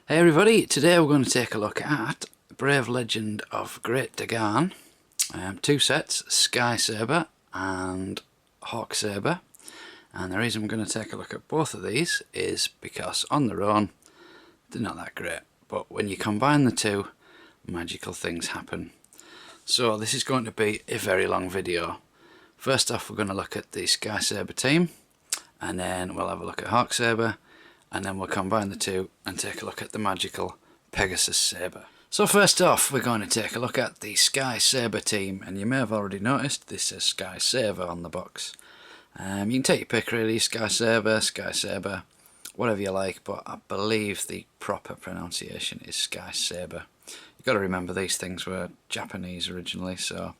Hey everybody, today we're going to take a look at Brave Legend of Great Da-Garn. Two sets, Sky Saber and Hawk Saber. And the reason we're going to take a look at both of these is because on their own they're not that great. But when you combine the two, magical things happen. So this is going to be a very long video. First off, we're going to look at the Sky Saber team, and then we'll have a look at Hawk Saber, and then we'll combine the two and take a look at the magical Pegasus Saber. So first off, we're going to take a look at the Sky Saber team, and you may have already noticed this says Sky Saber on the box. You can take your pick really, Sky Saber, whatever you like, but I believe the proper pronunciation is Sky Saber. You've got to remember these things were Japanese originally, so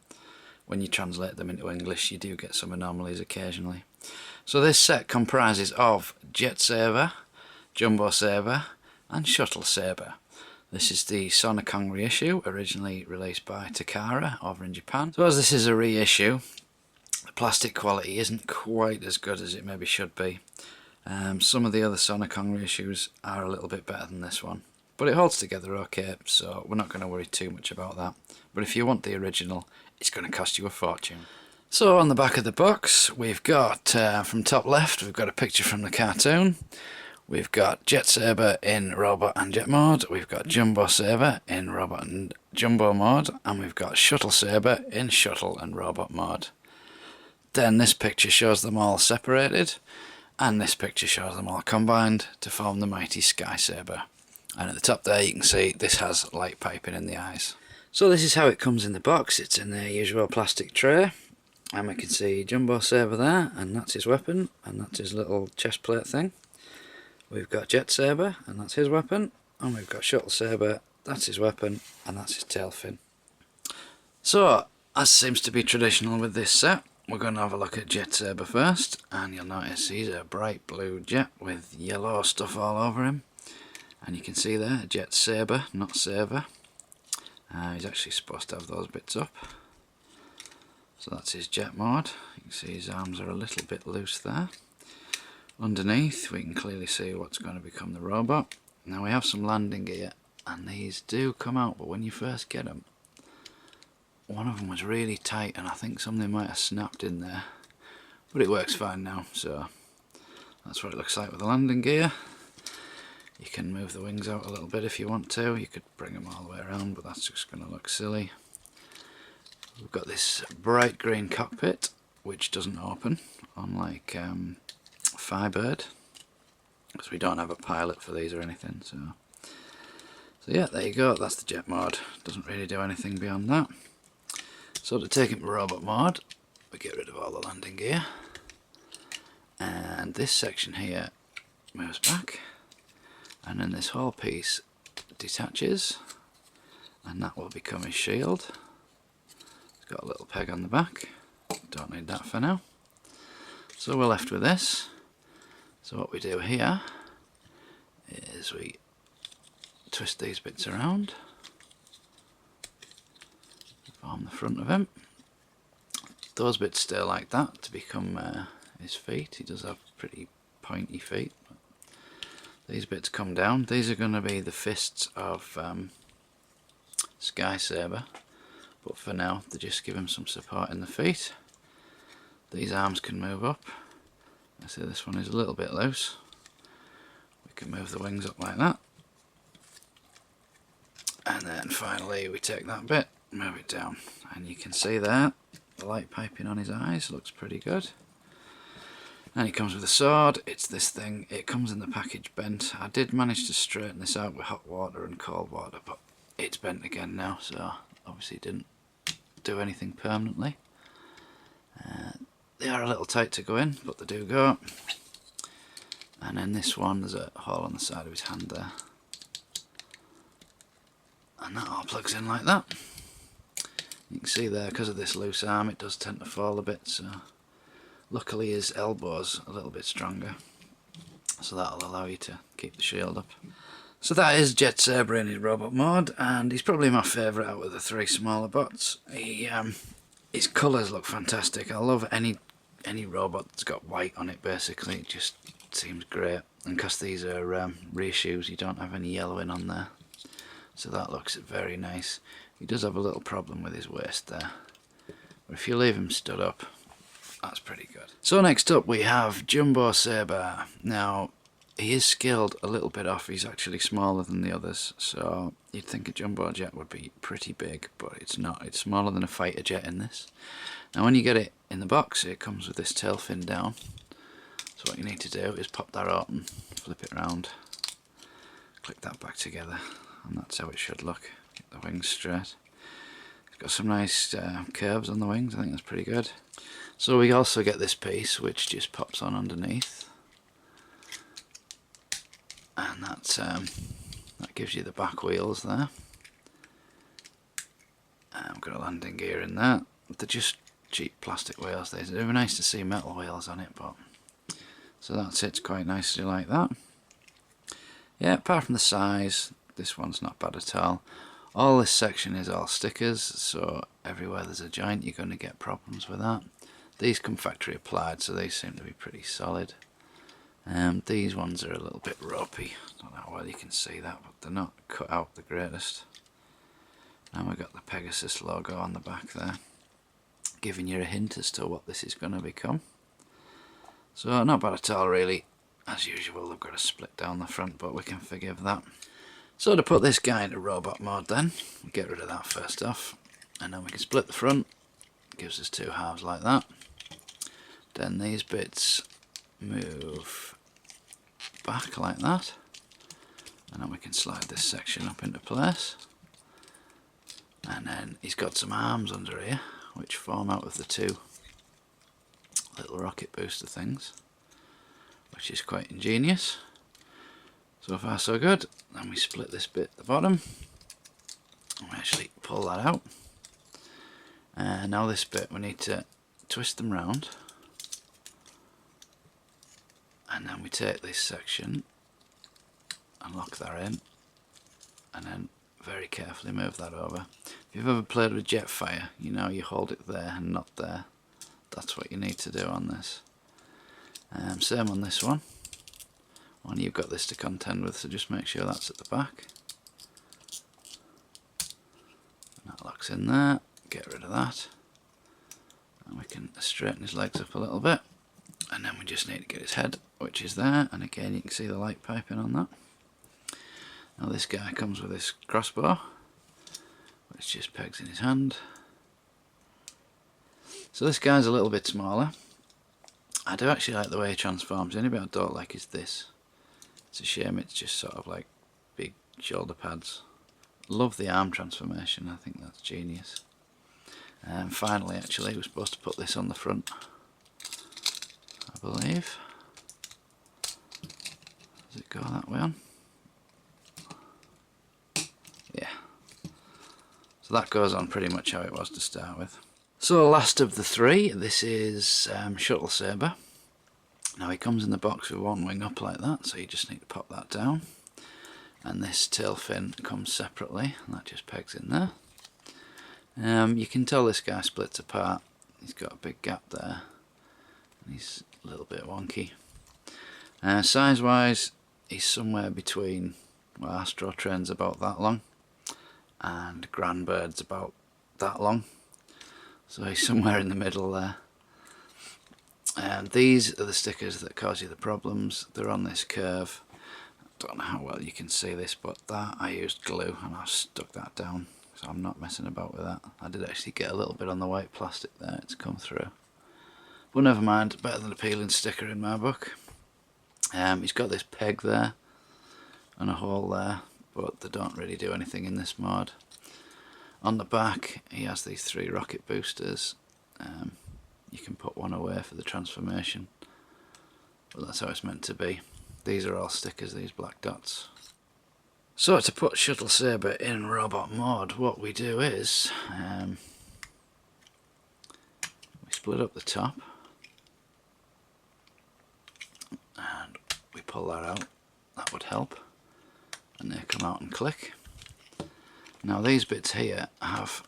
when you translate them into English you do get some anomalies occasionally. So this set comprises of Jet Saber, Jumbo Saber and Shuttle Saber. This is the Sonokon reissue, originally released by Takara over in Japan. So as this is a reissue, the plastic quality isn't quite as good as it maybe should be. Some of the other Sonokon reissues are a little bit better than this one, but it holds together okay, so we're not going to worry too much about that. But if you want the original, it's going to cost you a fortune. So on the back of the box we've got, from top left, we've got a picture from the cartoon. We've got Jet Saber in Robot and Jet mode, we've got Jumbo Saber in Robot and Jumbo mode, and we've got Shuttle Saber in Shuttle and Robot mode. Then this picture shows them all separated, and this picture shows them all combined to form the mighty Sky Saber. And at the top there you can see this has light piping in the eyes. So this is how it comes in the box. It's in the usual plastic tray, and we can see Jumbo Saber there, and that's his weapon, and that's his little chest plate thing. We've got Jet Saber, and that's his weapon, and we've got Shuttle Saber, that's his weapon, and that's his tail fin. So, as seems to be traditional with this set, we're going to have a look at Jet Saber first, and you'll notice he's a bright blue jet with yellow stuff all over him. And you can see there, Jet Saber, not Saber. He's actually supposed to have those bits up. So that's his jet mode. You can see his arms are a little bit loose there. Underneath we can clearly see what's going to become the robot. Now we have some landing gear, and these do come out, but when you first get them, one of them was really tight and I think something might have snapped in there. But it works fine now, so that's what it looks like with the landing gear. You can move the wings out a little bit if you want to. You could bring them all the way around, but that's just going to look silly. We've got this bright green cockpit which doesn't open, unlike Firebird, because we don't have a pilot for these or anything. So yeah, there you go, that's the jet mode. Doesn't really do anything beyond that. So to take it to robot mode, we get rid of all the landing gear, and this section here moves back, and then this whole piece detaches, and that will become his shield. It's got a little peg on the back, don't need that for now. So we're left with this. So what we do here is we twist these bits around, form the front of him. Those bits stay like that to become his feet. He does have pretty pointy feet. But these bits come down. These are going to be the fists of Sky Saber, but for now they just give him some support in the feet. These arms can move up. I see this one is a little bit loose. We can move the wings up like that. And then finally we take that bit, move it down. And you can see there, the light piping on his eyes looks pretty good. And he comes with a sword. It's this thing, it comes in the package bent. I did manage to straighten this out with hot water and cold water, but it's bent again now, so obviously didn't do anything permanently. They are a little tight to go in, but they do go. And then this one, there's a hole on the side of his hand there, and that all plugs in like that. You can see there, because of this loose arm, it does tend to fall a bit, so luckily his elbow's a little bit stronger, so that'll allow you to keep the shield up. So that is Jet Saber in his robot mode, and he's probably my favourite out of the three smaller bots. His colours look fantastic. I love any robot that's got white on it, basically. It just seems great. and because these are reissues, you don't have any yellowing on there, so that looks very nice. He does have a little problem with his waist there, but if you leave him stood up, that's pretty good. So next up we have Jumbo Saber. Now he is scaled a little bit off, he's actually smaller than the others, so you'd think a Jumbo Jet would be pretty big, but it's not. It's smaller than a fighter jet in this. Now when you get it in the box, it comes with this tail fin down, so what you need to do is pop that open, flip it around, click that back together, and that's how it should look. Get the wings straight. It's got some nice curves on the wings, I think that's pretty good. So we also get this piece which just pops on underneath, and that gives you the back wheels there. I've got a landing gear in there. They're just cheap plastic wheels. These are nice to see metal wheels on it, but so that sits quite nicely like that. Yeah, apart from the size, this one's not bad at all. All this section is all stickers, so everywhere there's a joint you're going to get problems with that. These come factory applied, so they seem to be pretty solid. These ones are a little bit ropey. I don't know how well you can see that, but they're not cut out the greatest. Now we've got the Pegasus logo on the back there, giving you a hint as to what this is going to become. So not bad at all really. As usual, they've got a split down the front, but we can forgive that. So to put this guy into robot mode then, we get rid of that first off, and then we can split the front. Gives us two halves like that. Then these bits move back like that, and then we can slide this section up into place. And then he's got some arms under here which form out of the two little rocket booster things, which is quite ingenious. So far so good. Then we split this bit at the bottom and we actually pull that out. And now this bit we need to twist them round, and then we take this section and lock that in, and then very carefully move that over. If you've ever played with Jetfire, you know you hold it there and not there. That's what you need to do on this. Same on this one. Only you've got this to contend with, so just make sure that's at the back. And that locks in there. Get rid of that. And we can straighten his legs up a little bit. And then we just need to get his head, which is there. And again, you can see the light piping on that. Now this guy comes with this crossbow, which just pegs in his hand. So this guy's a little bit smaller. I do actually like the way he transforms. The only bit I don't like is this. It's a shame it's just sort of like big shoulder pads. Love the arm transformation, I think that's genius. And finally, actually, we're supposed to put this on the front, I believe. Does it go that way on? Yeah. So that goes on pretty much how it was to start with. So last of the three, this is Shuttle Saber. Now he comes in the box with one wing up like that, so you just need to pop that down. And this tail fin comes separately, and that just pegs in there. You can tell this guy splits apart. He's got a big gap there, and he's a little bit wonky. Size wise, he's somewhere between, well, Astro Train's about that long, and Grandbird's about that long. So he's somewhere in the middle there. And these are the stickers that cause you the problems. They're on this curve. Don't know how well you can see this, but that I used glue and I stuck that down, so I'm not messing about with that. I did actually get a little bit on the white plastic there, it's come through, but never mind, better than a peeling sticker in my book. He's got this peg there and a hole there, but they don't really do anything in this mode. On the back he has these three rocket boosters. You can put one away for the transformation, but that's how it's meant to be. These are all stickers, these black dots. So to put Shuttle Saber in robot mode, what we do is we split up the top and we pull that out. That would help, and they come out and click. Now these bits here have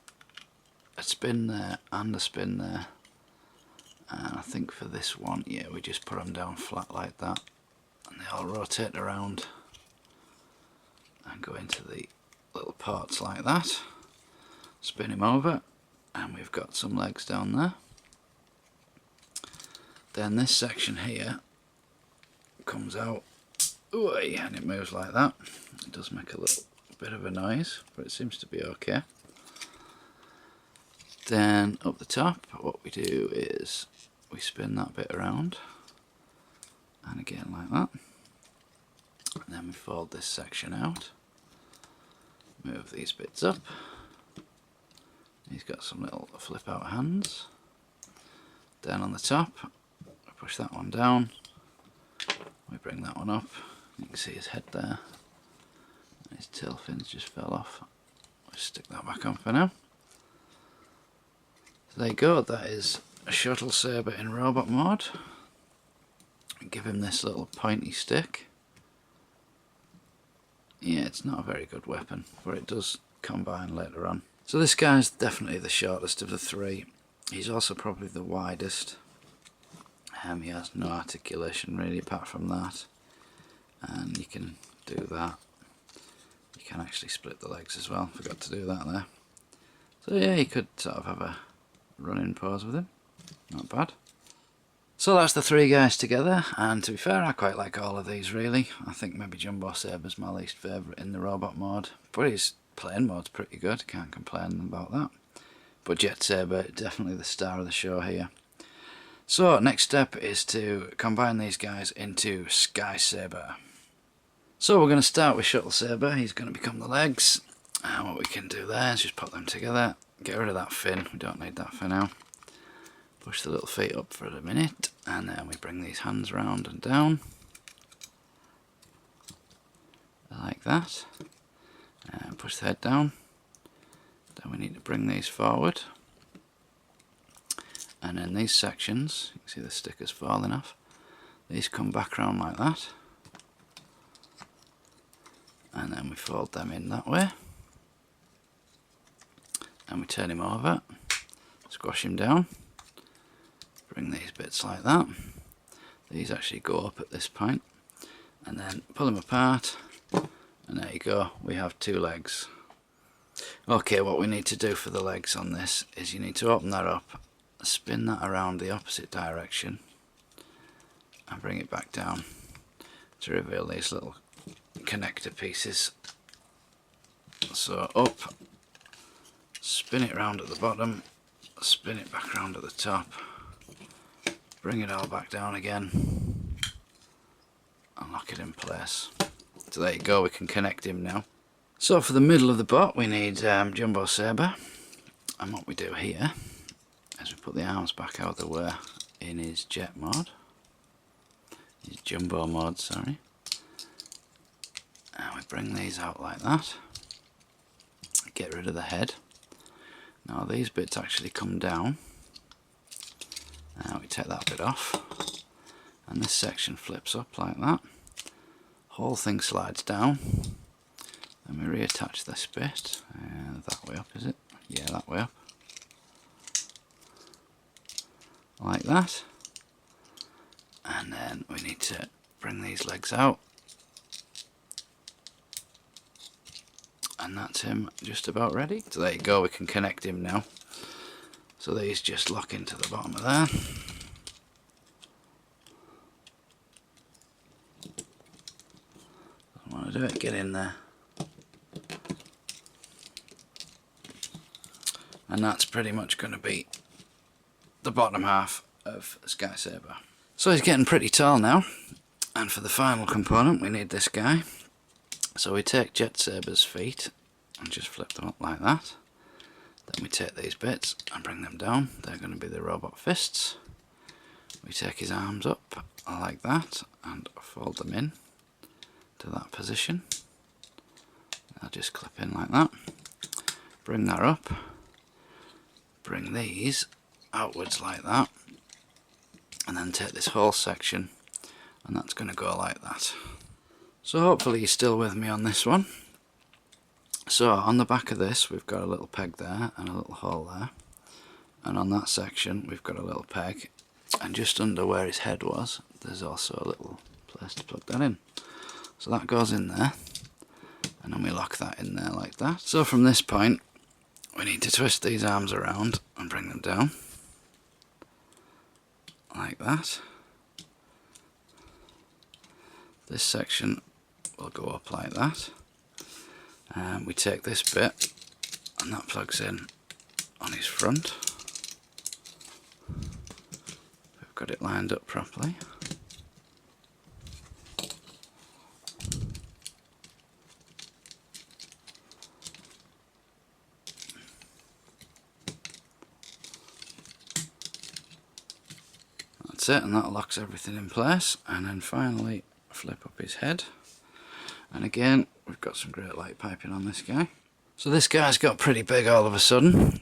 a spin there and a spin there, and I think for this one, yeah, we just put them down flat like that. And they all rotate around and go into the little ports like that. Spin him over, and we've got some legs down there. Then this section here comes out, and it moves like that. It does make a little bit of a noise, but it seems to be okay. Then up the top, what we do is we spin that bit around, and again like that. And then we fold this section out, move these bits up. He's got some little flip out hands. Then on the top, we push that one down, we bring that one up. You can see his head there, and his tail fins just fell off. We'll stick that back on for now. So there you go, that is a Shuttle Saber in robot mode. Give him this little pointy stick. Yeah, it's not a very good weapon, but it does combine later on. So this guy's definitely the shortest of the three. He's also probably the widest. He has no articulation really apart from that. And you can do that. You can actually split the legs as well. Forgot to do that there. So yeah, you could sort of have a running pose with him. Not bad. So that's the three guys together, and to be fair, I quite like all of these really. I think maybe Jumbo Saber's my least favourite in the robot mode, but his plain mode's pretty good, can't complain about that. But Jet Saber, definitely the star of the show here. So next step is to combine these guys into Sky Saber. So we're going to start with Shuttle Saber. He's going to become the legs, and what we can do there is just put them together, get rid of that fin, we don't need that for now. Push the little feet up for a minute, and then we bring these hands round and down like that, and push the head down. Then we need to bring these forward, and then these sections, you can see the stickers falling off, these come back round like that, and then we fold them in that way, and we turn him over, squash him down. Bring these bits like that. These actually go up at this point, and then pull them apart, and there you go, we have two legs. Okay, what we need to do for the legs on this is you need to open that up, spin that around the opposite direction, and bring it back down to reveal these little connector pieces. So up, spin it around at the bottom, spin it back around at the top, bring it all back down again, and lock it in place. So there you go, we can connect him now. So for the middle of the bot we need Jumbo Saber, and what we do here is we put the arms back out of the way in his jet mode, his jumbo mode, sorry, and we bring these out like that, get rid of the head. Now these bits actually come down. Now we take that bit off, and this section flips up like that. Whole thing slides down. Then we reattach this bit. That way up, is it? Yeah, that way up. Like that. And then we need to bring these legs out. And that's him just about ready. So there you go, we can connect him now. So these just lock into the bottom of there. Don't want to do it, get in there. And that's pretty much going to be the bottom half of Sky Saber. So he's getting pretty tall now, and for the final component we need this guy. So we take Jet Saber's feet and just flip them up like that. Then we take these bits and bring them down. They're going to be the robot fists. We take his arms up like that and fold them in to that position. They'll just clip in like that. Bring that up. Bring these outwards like that. And then take this whole section, and that's going to go like that. So hopefully you're still with me on this one. So on the back of this we've got a little peg there and a little hole there, and on that section we've got a little peg, and just under where his head was there's also a little place to plug that in. So that goes in there, and then we lock that in there like that. So from this point we need to twist these arms around and bring them down like that. This section will go up like that, and we take this bit and that plugs in on his front. We've got it lined up properly. That's it, and that locks everything in place. And then finally flip up his head, and again we've got some great light piping on this guy. So this guy's got pretty big all of a sudden,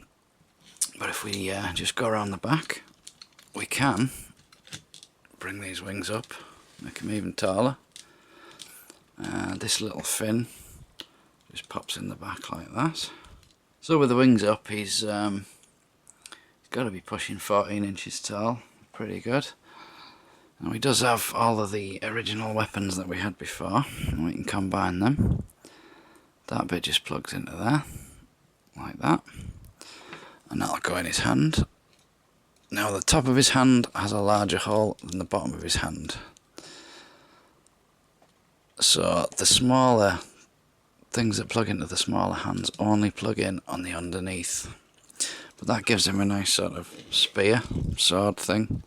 but if we just go around the back, we can bring these wings up, make them even taller. This little fin just pops in the back like that. So with the wings up, he's got to be pushing 14 inches tall. Pretty good. Now he does have all of the original weapons that we had before, and we can combine them. That bit just plugs into there, like that, and that'll go in his hand. Now the top of his hand has a larger hole than the bottom of his hand, so the smaller things that plug into the smaller hands only plug in on the underneath, but that gives him a nice sort of spear, sword thing.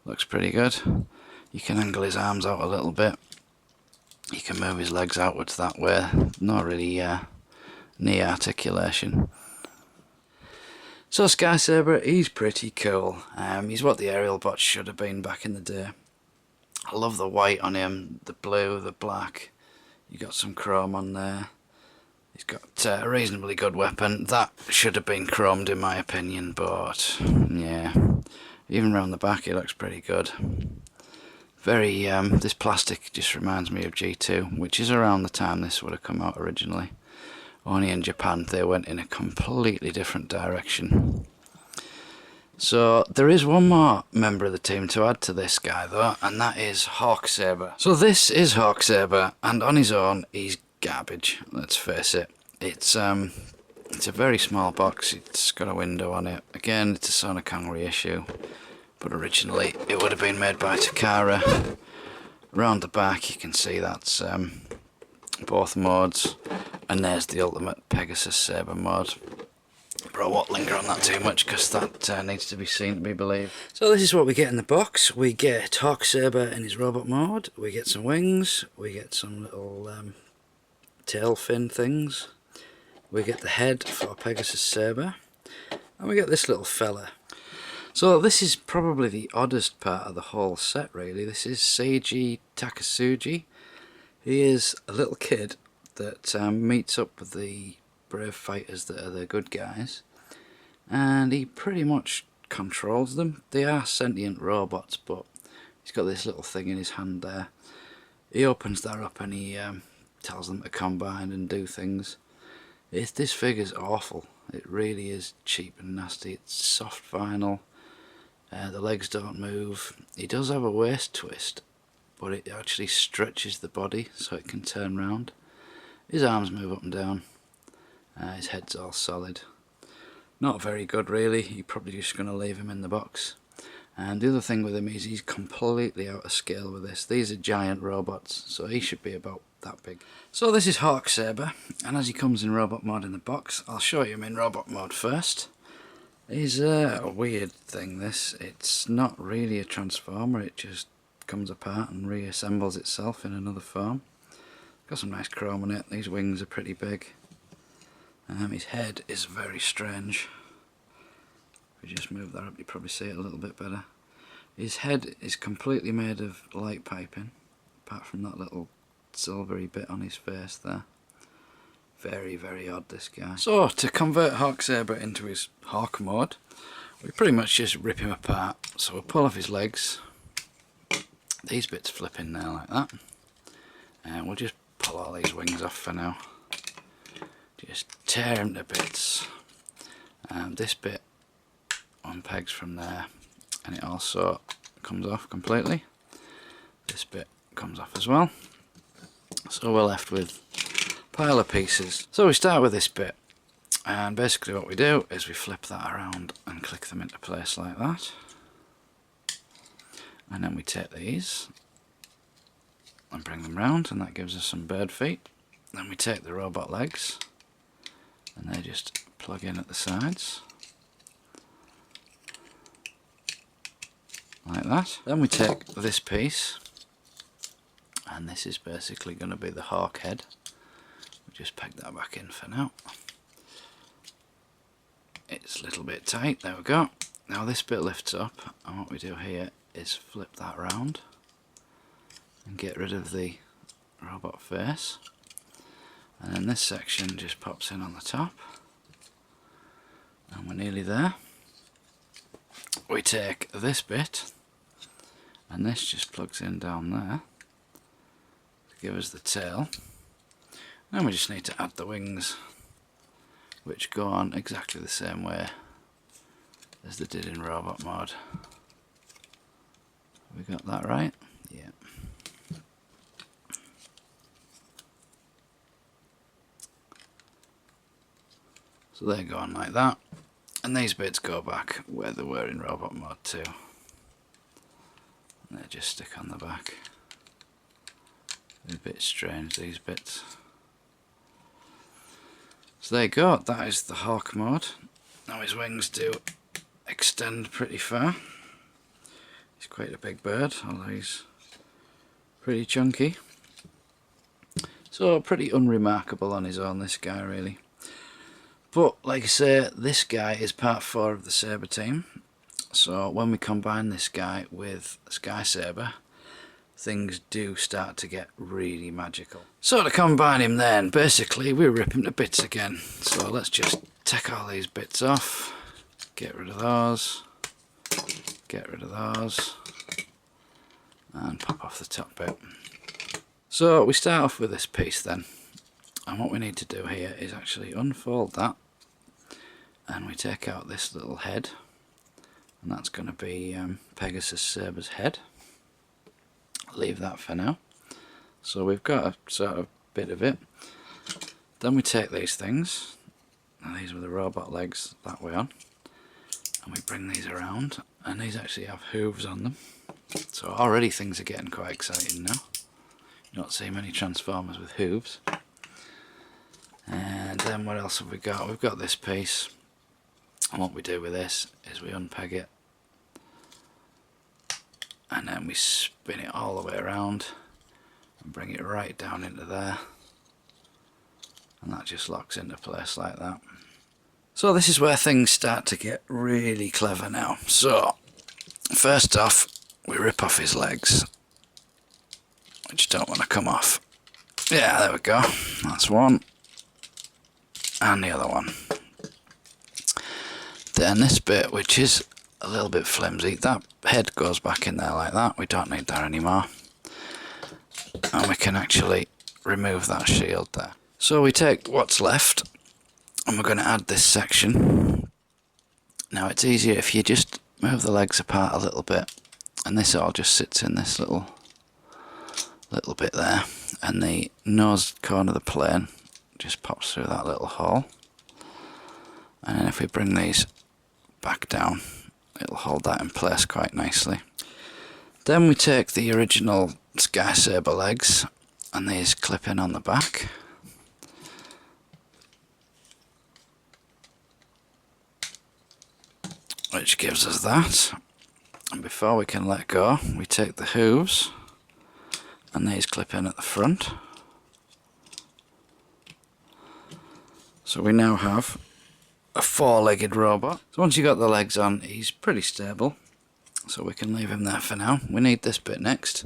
Looks pretty good. You can angle his arms out a little bit. You can move his legs outwards that way. Not really knee articulation. So Sky Saber, he's pretty cool. He's what the aerial bots should have been back in the day. I love the white on him, the blue, the black. You got some chrome on there. He's got a reasonably good weapon. That should have been chromed in my opinion, but yeah. Even around the back it looks pretty good. Very, this plastic just reminds me of G2, which is around the time this would have come out originally. Only in Japan they went in a completely different direction. So there is one more member of the team to add to this guy though, and that is Hawk Saber. So this is Hawk Saber, and on his own he's garbage, let's face it. It's a very small box, it's got a window on it. Again, it's a Sonokong reissue, but originally it would have been made by Takara. Around the back you can see that's both modes, and there's the ultimate Pegasus Saber mode. But I won't linger on that too much because that needs to be seen to be believed. So this is what we get in the box. We get Hawk Saber in his robot mode, we get some wings, we get some little tail fin things. We get the head for Pegasus Saber, and we get this little fella. So this is probably the oddest part of the whole set really. This is Seiji Takasugi. He is a little kid that meets up with the brave fighters that are the good guys, and he pretty much controls them. They are sentient robots, but he's got this little thing in his hand there. He opens that up and he tells them to combine and do things. This figure's awful. It really is cheap and nasty. It's soft vinyl. The legs don't move. He does have a waist twist, but it actually stretches the body so it can turn round. His arms move up and down. His head's all solid. Not very good really. You're probably just going to leave him in the box. And the other thing with him is he's completely out of scale with this. These are giant robots, so he should be about that big. So this is Hawk Saber, and as he comes in robot mode in the box, I'll show you him in robot mode first. He's a weird thing this. It's not really a transformer, it just comes apart and reassembles itself in another form. Got some nice chrome on it. These wings are pretty big. His head is very strange. If we just move that up you probably see it a little bit better. His head is completely made of light piping, apart from that little silvery bit on his face there. Very, very odd, this guy. So to convert Hawk Saber into his Hawk mode, we pretty much just rip him apart. So we'll pull off his legs. These bits flip in there like that. And we'll just pull all these wings off for now. Just tear him to bits. This bit unpegs from there, and it also comes off completely. This bit comes off as well. So we're left with a pile of pieces. So we start with this bit, and basically what we do is we flip that around and click them into place like that. And then we take these and bring them round, and that gives us some bird feet. Then we take the robot legs, and they just plug in at the sides like that. Then we take this piece, and this is basically going to be the hawk head. We just peg that back in for now. It's a little bit tight, there we go. Now this bit lifts up, and what we do here is flip that round and get rid of the robot face, and then this section just pops in on the top, and we're nearly there. We take this bit, and this just plugs in down there to give us the tail. Then we just need to add the wings, which go on exactly the same way as they did in robot mode. We got that right? Yeah. So they go on like that, and these bits go back where they were in robot mode too. And they just stick on the back. They're a bit strange, these bits. So there you go, that is the Hawk mode. Now his wings do extend pretty far. He's quite a big bird, although he's pretty chunky. So pretty unremarkable on his own, this guy really. But like I say, this guy is part 4 of the Saber team. So when we combine this guy with Sky Saber, things do start to get really magical. So to combine him then, basically we rip him to bits again. So let's just take all these bits off, get rid of those, get rid of those, and pop off the top bit. So we start off with this piece then, and what we need to do here is actually unfold that, and we take out this little head, and that's going to be Pegasus Saber's head. Leave that for now. So we've got a sort of bit of it. Then we take these things, and these were the robot legs that way on, and we bring these around, and these actually have hooves on them. So already things are getting quite exciting now. You don't see many Transformers with hooves. And then what else have we got? We've got this piece, and what we do with this is we unpeg it, and then we spin it all the way around and bring it right down into there, and that just locks into place like that. So this is where things start to get really clever now. So first off, we rip off his legs, which don't want to come off. Yeah, there we go, that's one, and the other one. Then this bit, which is a little bit flimsy, that head goes back in there like that. We don't need that anymore, and we can actually remove that shield there. So we take what's left, and we're going to add this section. Now it's easier if you just move the legs apart a little bit, and this all just sits in this little bit there, and the nose corner of the plane just pops through that little hole, and then if we bring these back down, it'll hold that in place quite nicely. Then we take the original Sky Saber legs, and these clip in on the back. Which gives us that. And before we can let go, we take the hooves, and these clip in at the front. So we now have a 4-legged robot. So once you've got the legs on, he's pretty stable, so we can leave him there for now. We need this bit next,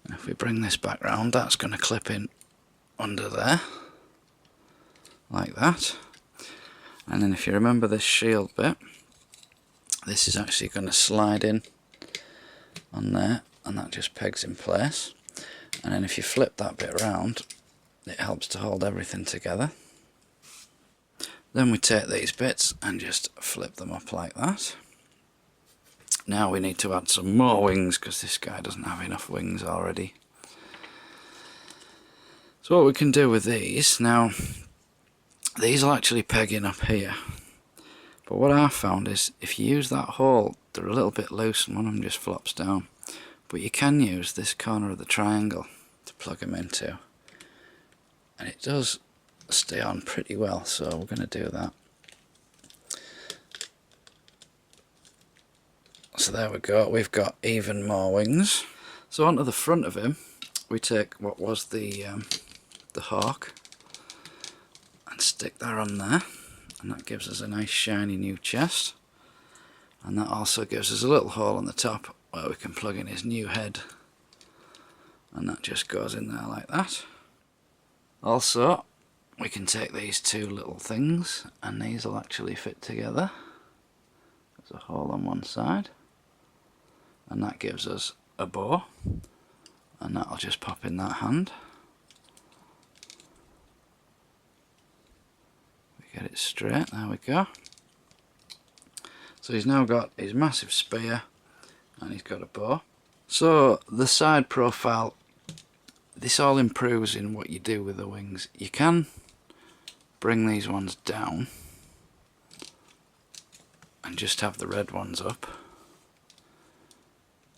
and if we bring this back round, that's going to clip in under there like that. And then if you remember this shield bit, this is actually going to slide in on there, and that just pegs in place. And then if you flip that bit around, it helps to hold everything together. Then we take these bits and just flip them up like that. Now we need to add some more wings because this guy doesn't have enough wings already. So what we can do with these, now these will actually peg in up here. But what I found is if you use that hole, they're a little bit loose and one of them just flops down. But you can use this corner of the triangle to plug them into. And it does stay on pretty well, so we're going to do that. So there we go, we've got even more wings. So onto the front of him, we take what was the Hawk and stick that on there. And that gives us a nice shiny new chest. And that also gives us a little hole on the top where we can plug in his new head. And that just goes in there like that. Also, we can take these two little things and these will actually fit together. There's a hole on one side. And that gives us a bow. And that'll just pop in that hand. Get it straight, there we go. So he's now got his massive spear and he's got a bow. So the side profile, this all improves in what you do with the wings. You can bring these ones down and just have the red ones up.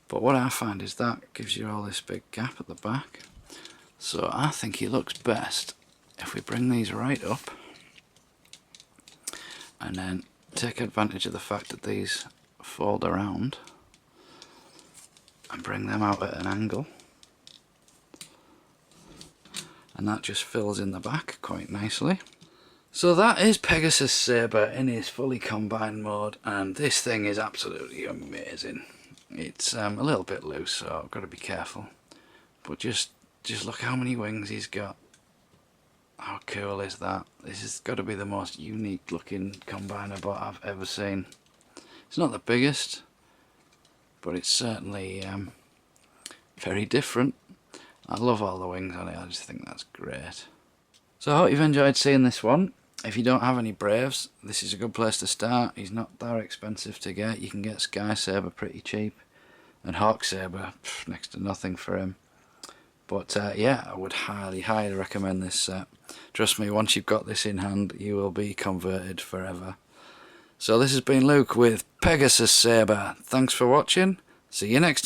But what I find is that gives you all this big gap at the back. So I think he looks best if we bring these right up. And then take advantage of the fact that these fold around and bring them out at an angle. And that just fills in the back quite nicely. So that is Pegasus Saber in his fully combined mode, and this thing is absolutely amazing. It's a little bit loose, so I've got to be careful. But just look how many wings he's got. How cool is that? This has got to be the most unique looking combiner bot I've ever seen. It's not the biggest, but it's certainly very different. I love all the wings on it, I just think that's great. So I hope you've enjoyed seeing this one. If you don't have any Braves, this is a good place to start. He's not that expensive to get. You can get Sky Saber pretty cheap, and Hawk Saber, next to nothing for him. But yeah, I would highly recommend this set. Trust me, once you've got this in hand, you will be converted forever. So this has been Luke with Pegasus Saber. Thanks for watching. See you next time.